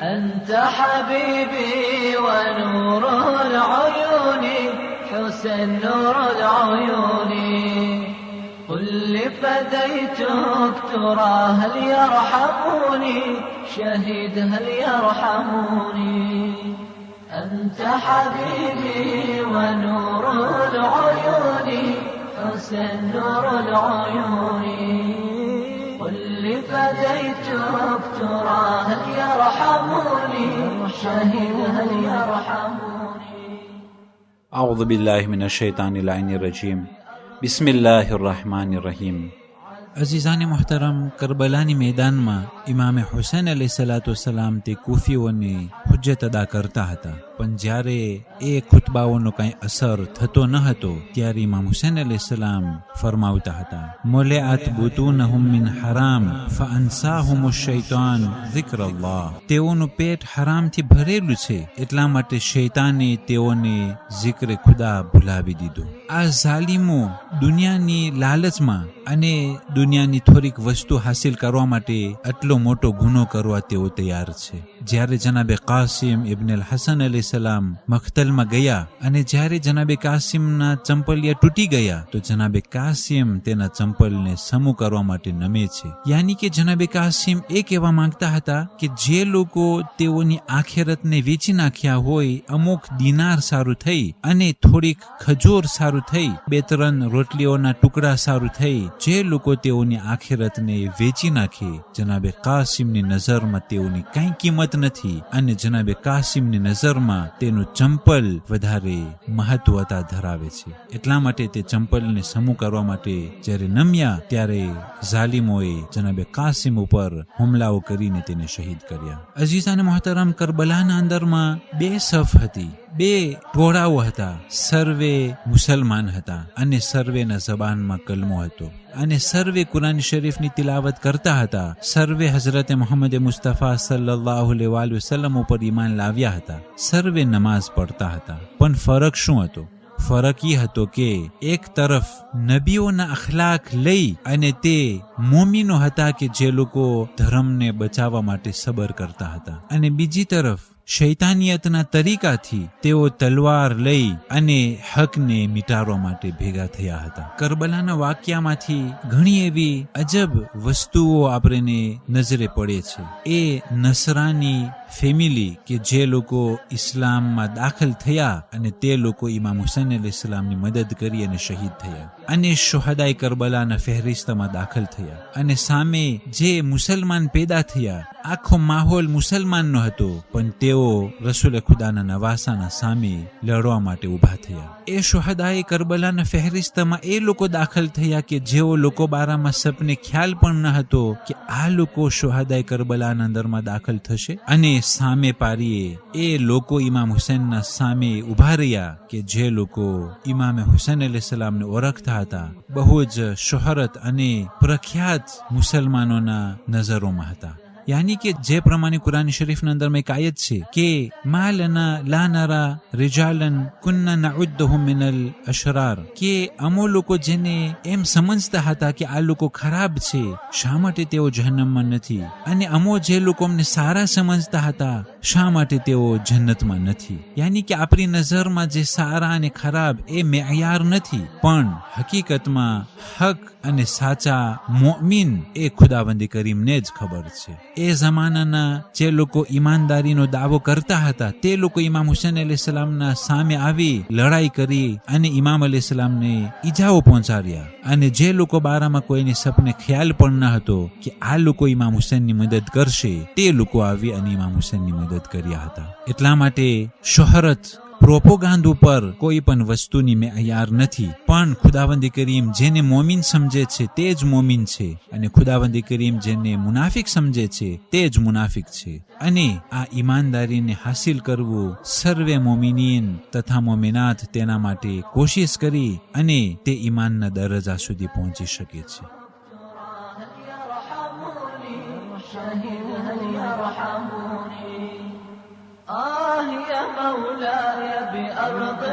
أنت حبيبي ونور العيون حسن نور العيون قل لفديتك ترى هل يرحموني شهيد هل يرحموني أنت حبيبي ونور العيون حسن نور العيون قل لفديتك ترى هل يرحموني شهيد هل يرحموني أعوذ بالله من الشيطان اللعين الرجيم بسم الله الرحمن الرحيم. અઝીઝાને મુહતરમ, કરબલાની મેદાનમાં ઇમામે હુસૈન અલૈહિસ્સલામ તે કૂફીઓને હુજ્જત અદા કરતા હતા, પણ જ્યારે એ ખુતબાઓનો કંઈ અસર થતો ન હતો ત્યારે ઇમામ હુસૈન અલૈહિસ્સલામ ફરમાવતા હતા, મુલિઆત બુતુનહુમ મિન હરામ ફઅન્સાહુમુશ શૈતાન ઝિક્રલ્લાહ. તેઓનું પેટ હરામથી ભરેલું છે એટલા માટે શૈતાને તેઓને ઝિક્ર ખુદા ભૂલાવી દીધું. આ ઝાલિમો દુનિયાની લાલચમાં અને દુનિયાની થોડીક વસ્તુ હાસિલ કરવા માટે આટલો મોટો ગુનો કરવા તેઓ તૈયાર છે. જ્યારે જનાબે કાસિમ ઇબ્ન અલ હસન અલૈહિસ્સલામ મખ્તલમાં ગયા અને જ્યારે જનાબે કાસિમના ચંપલિયા તૂટી ગયા તો જનાબે કાસિમ તેના ચંપલને સમૂહ કરવા માટે નમે છે. યાની કે જનાબે કાસિમ એ કહેવા માંગતા હતા કે જે લોકો તેઓની આખેરતને વેચી નાખ્યા હોય, અમુક દિનાર સારું થઈ અને થોડીક ખજૂર સારું થઈ, 2-3 રોટલીઓના ટુકડા સારું થઈ, જે લોકો તેઓની આખેરતને વેચી નાખે, જનાબે કાસિમની નજરમાં તેઓની કઈ કિંમત નથી અને જનાબે કાસિમની નજરમાં તેનું ચંપલ વધારે મહત્વતા ધરાવે છે. એટલા માટે તે ચંપલને સમૂહ કરવા માટે જ્યારે નમ્યા ત્યારે ઝાલિમોએ જનાબે કાસિમ ઉપર હુમલાઓ કરીને તેને શહીદ કર્યા. અઝીઝાને મુહતરમ, કરબલાના અંદરમાં 2 સફ હતી, 2 ટોળાઓ હતા. સર્વે મુસલમાન હતા અને સર્વેના જબાનમાં કલમો હતો અને સર્વે કુરાન શરીફની તિલાવત કરતા હતા. સર્વે હઝરત મુહમ્મદ મુસ્તફા સલ્લલ્લાહુ અલૈહિ વસલ્લમ ઉપર ઈમાન લાવ્યા હતા. સર્વે નમાઝ પડતા હતા. પણ ફરક શું હતો? ફરક એ હતો કે એક તરફ નબીઓના અખલાક લઈ અને તે મોમીનો હતા કે જે લોકો ધર્મને બચાવવા માટે સબર કરતા હતા, અને બીજી તરફ શૈતાનિયતના તરીકાથી તેઓ તલવાર લઈ અને હકને મિટારવા માટે ભેગા થયા હતા. કરબલાના વાક્યામાંથી ઘણી એવી અજબ વસ્તુઓ આપણને નજરે પડે છે. એ નસરાની ફેમિલી કે જે લોકો ઇસ્લામમાં દાખલ થયા અને તે લોકો ઇમામ હુસૈન અલૈહિસ્સલામની મદદ કરી અને શહીદ થયા અને શુહદાએ કરબલાના ફહેરિસ્તમાં દાખલ થયા, અને સામે જે મુસલમાન પેદા થયા, આખો માહોલ મુસલમાનનો હતો, પણ તેઓ રસૂલ ખુદાના નવાસાના સામે લડવા માટે ઊભા થયા. એ શુહદાએ કરબલાના ફહેરિસ્તમાં એ લોકો દાખલ થયા કે જેઓ લોકો બારામાં સપને ખ્યાલ પણ ન હતો કે આ લોકો શુહદાએ કરબલાના અંદરમાં દાખલ થશે, અને સામે પારીએ એ લોકો ઇમામ હુસૈનના સામે ઊભા રહ્યા કે જે લોકો ઇમામે હુસૈન અલૈહિસ્સલામને ઓળખતા હતા, બહુ જ શોહરત અને પ્રખ્યાત મુસલમાનોના નજરોમાં હતા. યાની કે જે પ્રમાણે કુરાન શરીફના અંદરમાં એક આયત છે કે મા લના લા નરા રિજાલન કુન્ના નઉદ્દુહુમ મિનલ અશરાર, કે અમો લોકો જેને એમ સમજતા હતા કે આ લોકો ખરાબ છે, શા માટે તેઓ જહન્નમમાં નથી, અને અમો જે લોકો અમને સારા સમજતા હતા, શા માટે તેઓ જન્નતમાં નથી. યાની કે આપણી નજરમાં જે સારા અને ખરાબ એ મેયાર નથી, પણ હકીકતમાં હક અને સાચા મોમિન એ ખુદાવંદ કરીમને જ ખબર છે. એ જમાનાના જે લોકો ઈમાનદારીનો દાવો કરતા હતા તે લોકો ઇમામ હુસૈન અલૈહિસ્સલામના સામે આવી લડાઈ કરી અને ઇમામ અલૈહિસ્સલામને ઈજાઓ પહોંચાડ્યા, અને જે લોકો બારામાં કોઈને સપને ખ્યાલ પણ ન હતો કે આ લોકો ઇમામ હુસૈનની મદદ કરશે, તે લોકો આવી અને ઇમામ હુસૈનની મદદ કર્યા હતા. એટલા માટે શોહરત, પ્રોપોગાન્ડ ઉપર કોઈ પણ વસ્તુની મેયાર નથી, પણ ખુદાવંદ કરીમ જેને મોમિન સમજે છે તે જ મોમિન છે, અને ખુદાવંદ કરીમ જેને મુનાફિક સમજે છે તે જ મુનાફિક છે. અને આ ઈમાનદારીને હાસિલ કરવું સર્વે મોમિનીન તથા મોમિનાત તેના માટે કોશિશ કરી અને તે ઈમાનના દરજ્જા સુધી પહોંચી શકે છે. يا مولاي بأرض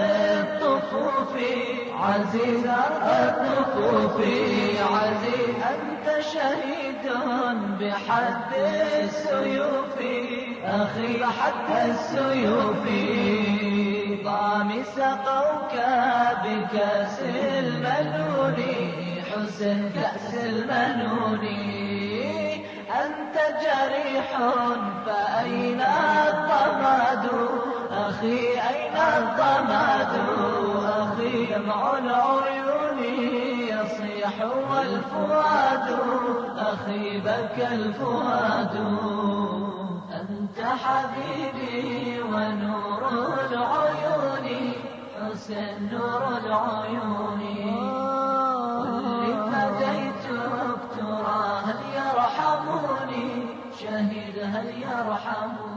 الطفوف عزيز الطفوف عزيز أنت شهيد بحد السيوف أخي حتى السيوف ضام سقوك بكأس المنون حسن كأس المنون أنت جريح فأين الضماد أخي أين الضماد أخي دمع العيون يصيح والفؤاد أخي بكى الفؤاد أنت حبيبي ونور العيون حسن نور العيون واللي فديتك ترى هل يرحموني شهيد هل يرحموني.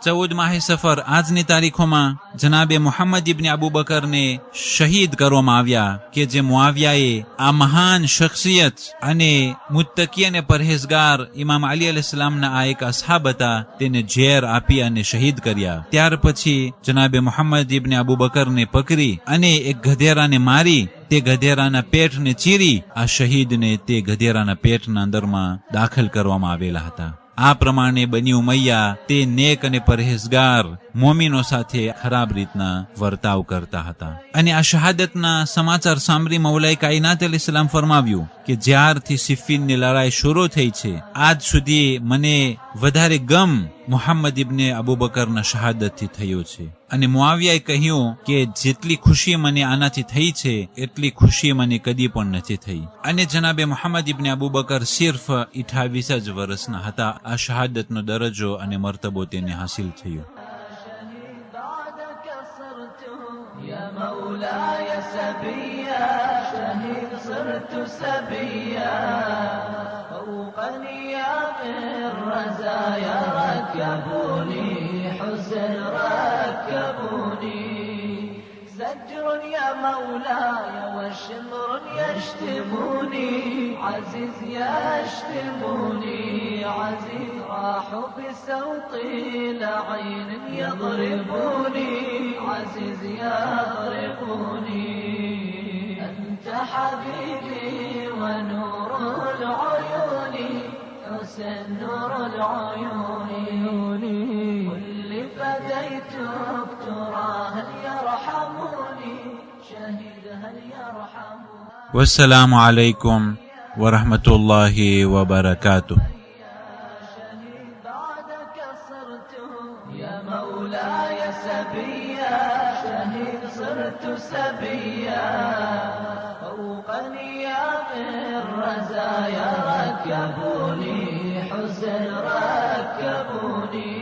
14 માહે સફર આજની તારીખોમાં જનાબે મુહમ્મદ ઇબ્ન અબુ બકરને શહીદ કરવામાં આવ્યા કે જે મુઆવિયાએ આ મહાન શખ્સિયત અને મુત્તકી અને પરહેઝગાર ઇમામ અલી અલૈહિસ્સલામના આ એક અસહાબ હતા તેને ઝેર આપી અને શહીદ કર્યા. ત્યાર પછી જનાબે મુહમ્મદ ઇબ્ન અબુ બકરને પકડી અને એક ગધેરાને મારી તે ગધેરાના પેટને ચીરી આ શહીદને તે ગધેરાના પેટના અંદરમાં દાખલ કરવામાં આવેલા હતા. આ પ્રમાણે બની ઉમૈયા તે નેક અને પરહેઝગાર મોમીનો સાથે ખરાબ રીતના વર્તાવ કરતા હતા. અને આ શહાદતના સમાચાર સાંભળી મૌલાએ કાયનાત અલૈહિસ્સલામ ફરમાવ્યું કે જ્યારથી સિફીનની લડાઈ શરૂ થઈ છે આજ સુધી મને વધારે ગમ મુહમ્મદ ઇબ્ને અબુ બકરના શહાદતથી થયો છે. અને મુઆવિયાએ કહ્યું કે જેટલી ખુશી મને આનાથી થઈ છે એટલી ખુશી મને કદી પણ નથી થઈ. અને જનાબે મુહમ્મદ ઇબ્ને અબુ બકર સિર્ફ 28 જ વર્ષના હતા. આ શહાદતનો દરજ્જો અને મર્તબો તેને હાસિલ થયો. يا مولاي سبيا شهيد صرت سبيا فوق نيام الرزايا ركبوني حسن ركبوني زجر يا مولاي وشمر يشتموني عزيز يشتموني عزيز راحوا بسوطي لعين يضربوني عزيز يضربوني أنت حبيبي ونور العيون حسن نور العيون واللي فديتك ترى هل يرحموني شهيد هل يرحموني. والسلام عليكم ورحمة الله وبركاته. يا مولاي سبيا شهيد صرت سبيا فوق نيام الرزايا ركبوني حسن ركبوني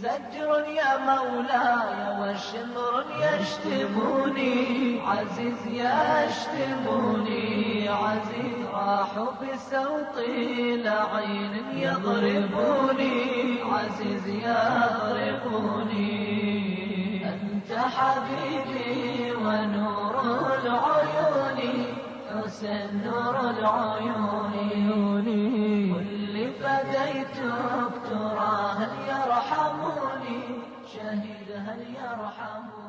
زجر يا مولاي وشمر يشتموني عزيز يشتموني عزيز راحوا بسوطي لعين يضربوني عزيز يضربوني أنت حبيبي ونور العيون حسن نور العيون واللي فديتك ترى هل يرحموني شهيد هل يرحموني.